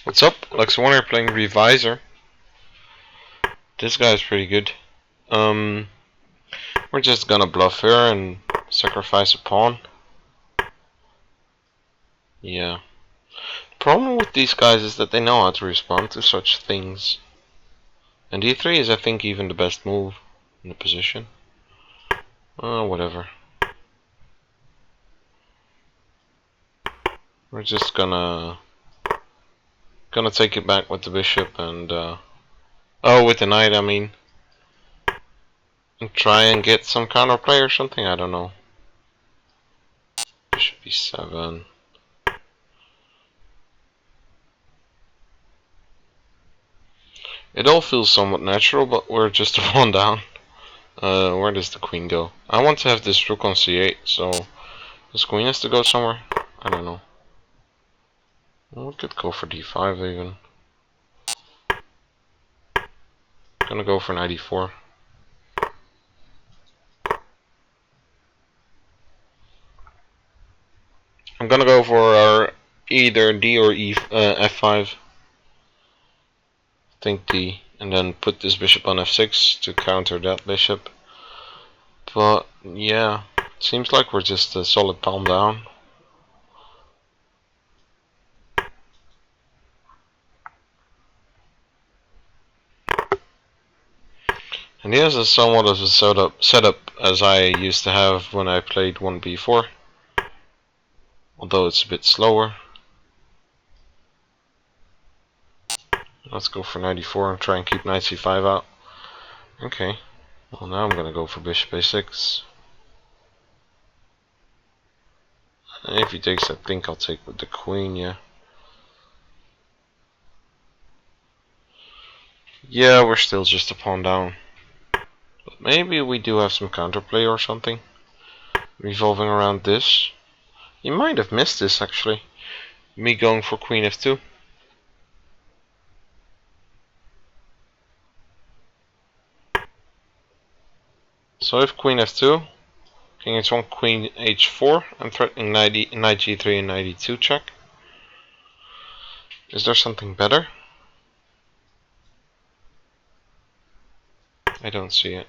What's up? alexy1 here playing Revisor. This guy's pretty good. We're just gonna bluff here and sacrifice a pawn. Yeah. The problem with these guys is that they know how to respond to such things. And d3 is, I think, even the best move in the position. Whatever. We're just gonna take it back with the bishop and with the knight, I mean. And try and get some counterplay or something, I don't know. Bishop b7. It all feels somewhat natural, but we're just a pawn down. Where does the queen go? I want to have this rook on c8, so this queen has to go somewhere? I don't know. Well, we could go for d5 even. Gonna go for knight e4. I'm gonna go for either d or f5. I think d, and then put this bishop on f6 to counter that bishop. But yeah, seems like we're just a solid palm down. And here's a somewhat of a setup as I used to have when I played 1b4, although it's a bit slower. Let's go for knight e4 and try and keep knight c5 out. Okay, well now I'm gonna go for bishop a6. And if he takes, I think I'll take with the queen, yeah. Yeah, we're still just a pawn down. But maybe we do have some counterplay or something revolving around this. You might have missed this actually. Me going for queen f2. So if queen f2, king h1, queen h4, I'm threatening knight g3 and knight e2 check. Is there something better? I don't see it.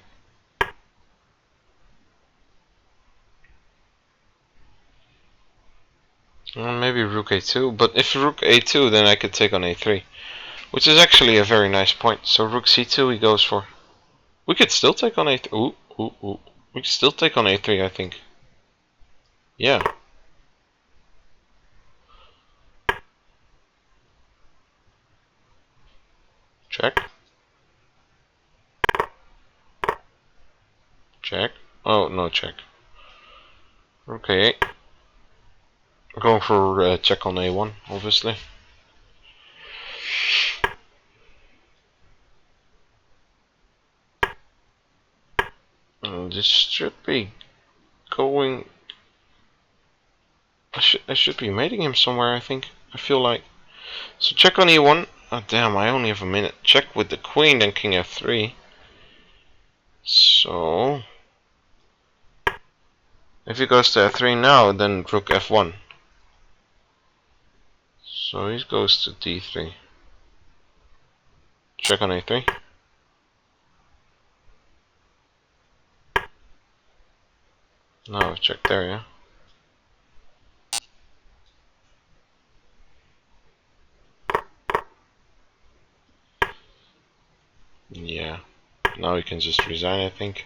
Maybe rook a2, but if rook a2, then I could take on a3, which is actually a very nice point. So rook c2 he goes for. We could still take on a3. Ooh. We could still take on a3, I think. Yeah. Check. Check. Oh, no check. Okay. Going for check on a1, obviously. This should be going. I should be mating him somewhere, I think. I feel like. So check on e1. Oh damn, I only have a minute. Check with the queen, then king f3. So if he goes to f3 now, then rook f1. So he goes to d3. Check on a3. No, check there, yeah. Yeah. Now he can just resign, I think.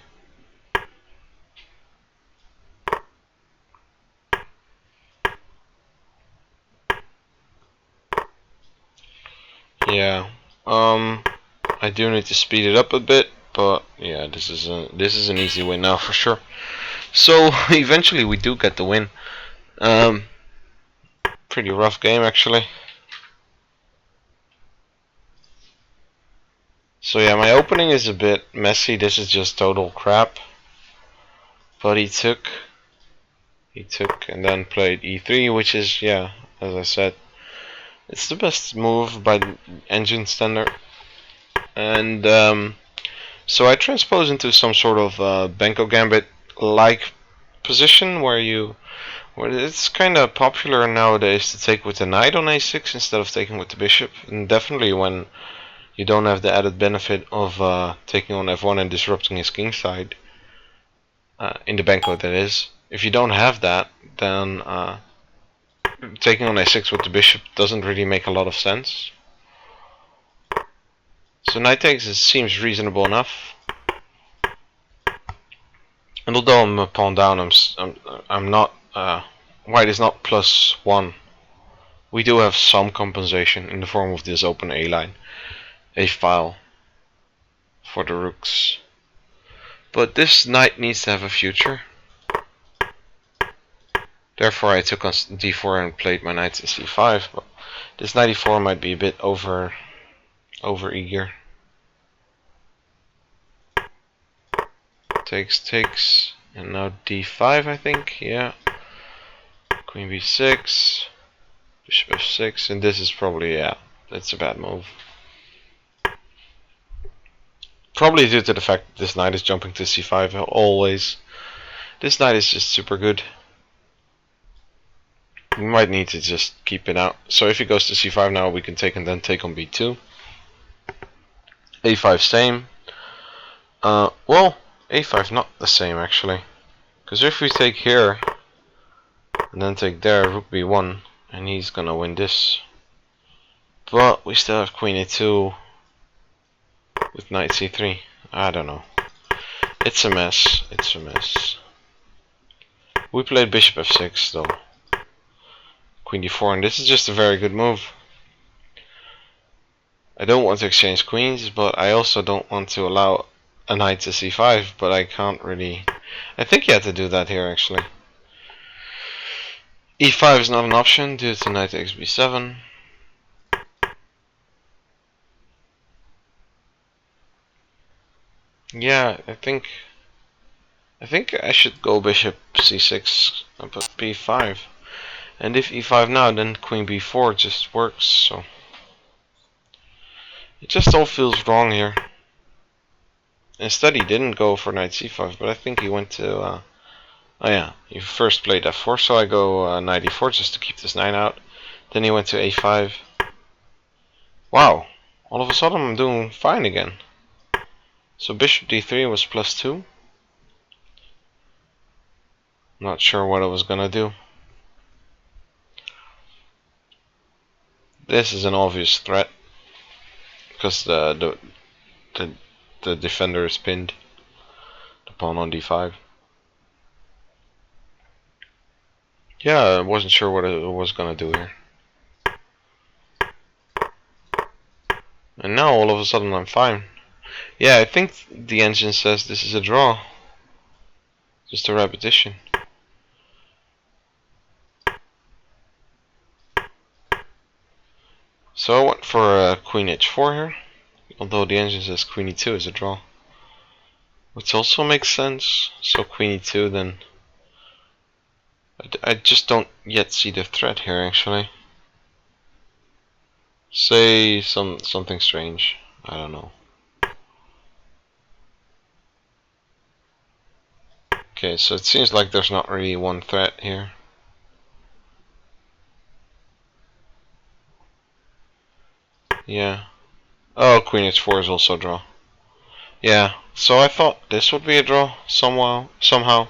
Yeah. I do need to speed it up a bit, but yeah, this is an easy win now for sure. So eventually we do get the win. Pretty rough game actually. So yeah, my opening is a bit messy. This is just total crap. But he took and then played e3, which is, yeah, as I said, it's the best move by the engine standard. And so I transpose into some sort of Benko Gambit like position where Well, it's kind of popular nowadays to take with the knight on a6 instead of taking with the bishop, and definitely when you don't have the added benefit of taking on f1 and disrupting his king side, in the banco that is. If you don't have that, then taking on a6 with the bishop doesn't really make a lot of sense. So knight takes seems reasonable enough. And although I'm a pawn down, I'm not. White is not +1. We do have some compensation in the form of this open A line, a file for the rooks. But this knight needs to have a future. Therefore, I took on d4 and played my knight to c5. But this knight e4 might be a bit over eager. Takes, and now d5, I think. Yeah. Queen b6, bishop f6, and this is probably, yeah, that's a bad move. Probably due to the fact that this knight is jumping to c5 always. This knight is just super good. We might need to just keep it out. So if he goes to c5 now, we can take and then take on b2. a5 same. Well, a5 not the same actually. Because if we take here, and then take there, rook b1, and he's gonna win this. But we still have queen a2 with knight c3. I don't know. It's a mess. It's a mess. We played bishop f6 though. Queen d4, and this is just a very good move. I don't want to exchange queens, but I also don't want to allow a knight to c5, but I can't really. I think you have to do that here actually. e5 is not an option due to knight takes b7. Yeah, I think I should go bishop c6 and put b5. And if e5 now, then queen b4 just works, so it just all feels wrong here. Instead he didn't go for knight c5, but I think he went to oh yeah, he first played f4, so I go knight e4 just to keep this knight out. Then he went to a5. Wow, all of a sudden I'm doing fine again. So bishop d3 was +2. Not sure what I was gonna do. This is an obvious threat because the defender is pinned. The pawn on d5. Yeah, I wasn't sure what it was gonna do here. And now all of a sudden I'm fine. Yeah, I think the engine says this is a draw. Just a repetition. So I went for queen h4 here, although the engine says queen e2 is a draw. Which also makes sense. So queen e2, then I just don't yet see the threat here actually. Say something strange. I don't know. Okay, so it seems like there's not really one threat here. Yeah. Oh, queen h4 is also a draw. Yeah, so I thought this would be a draw somehow.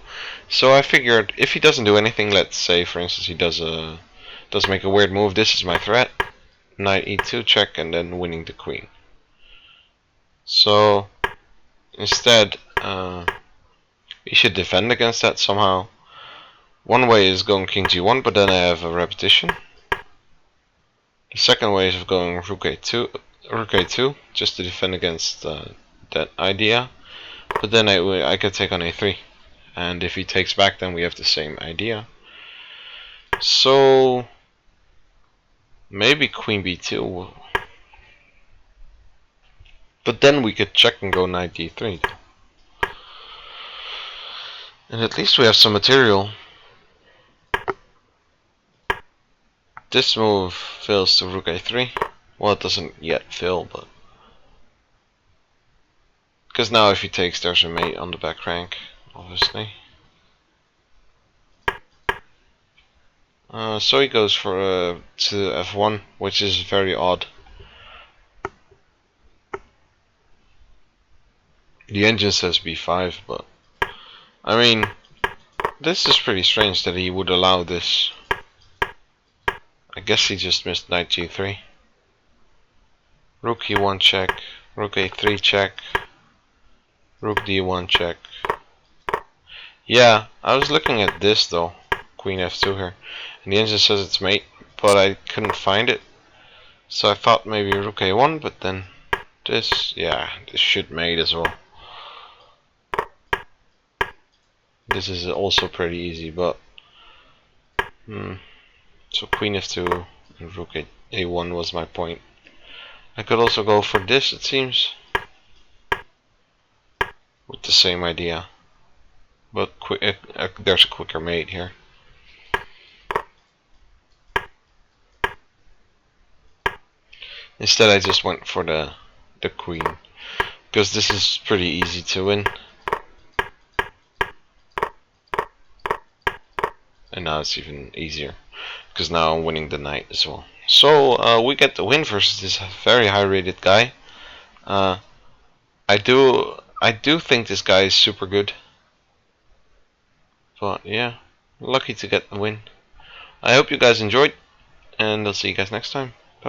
So I figured if he doesn't do anything, let's say for instance he does make a weird move, this is my threat. Knight e2 check and then winning the queen. So instead he should defend against that somehow. One way is going king g1, but then I have a repetition. The second way is going rook a2 just to defend against that idea. But then I could take on a3, and if he takes back, then we have the same idea. So maybe queen b2, but then we could check and go knight d3, and at least we have some material. This move fails to rook a3. Well, it doesn't yet fail, but because now if he takes, there's a mate on the back rank, obviously. So he goes for to f1, which is very odd. The engine says b5, but I mean, this is pretty strange that he would allow this. I guess he just missed knight g3. Rook e1 check, rook a3 check, rook d1 check. Yeah, I was looking at this though, queen f2 here, and the engine says it's mate, but I couldn't find it. So I thought maybe rook a1, but then this, yeah, this should mate as well. This is also pretty easy, but so queen f2 and rook a1 was my point. I could also go for this, it seems, with the same idea, but there's a quicker mate here. Instead I just went for the queen, because this is pretty easy to win. And now it's even easier, because now I'm winning the knight as well. So we get the win versus this very high rated guy. I do think this guy is super good. But yeah, lucky to get the win. I hope you guys enjoyed, and I'll see you guys next time.